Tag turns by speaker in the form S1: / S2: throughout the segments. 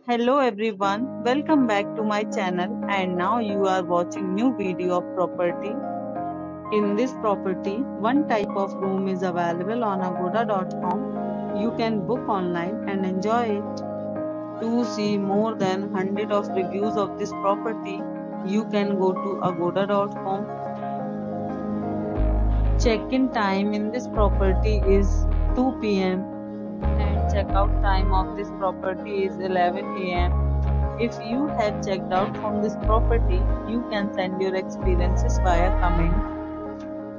S1: Hello everyone, welcome back to my channel and now you are watching new video of property. In this property, one type of room is available on agoda.com. You can book online and enjoy it. To see more than 100 of reviews of this property, you can go to agoda.com. Check-in time in this property is 2 p.m. and check-out time of this property is 11 a.m. If you have checked out from this property, you can send your experiences via comment.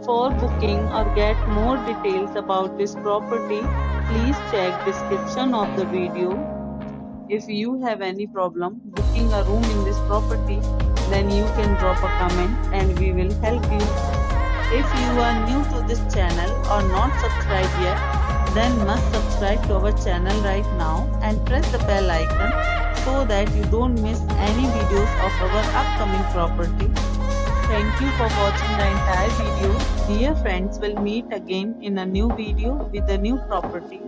S1: For booking or get more details about this property, please check description of the video. If you have any problem booking a room in this property, then you can drop a comment and we will help you. If you are new to this channel or not subscribed yet, then must subscribe to our channel right now and press the bell icon so that you don't miss any videos of our upcoming property. Thank you for watching the entire video. Dear friends, we'll meet again in a new video with a new property.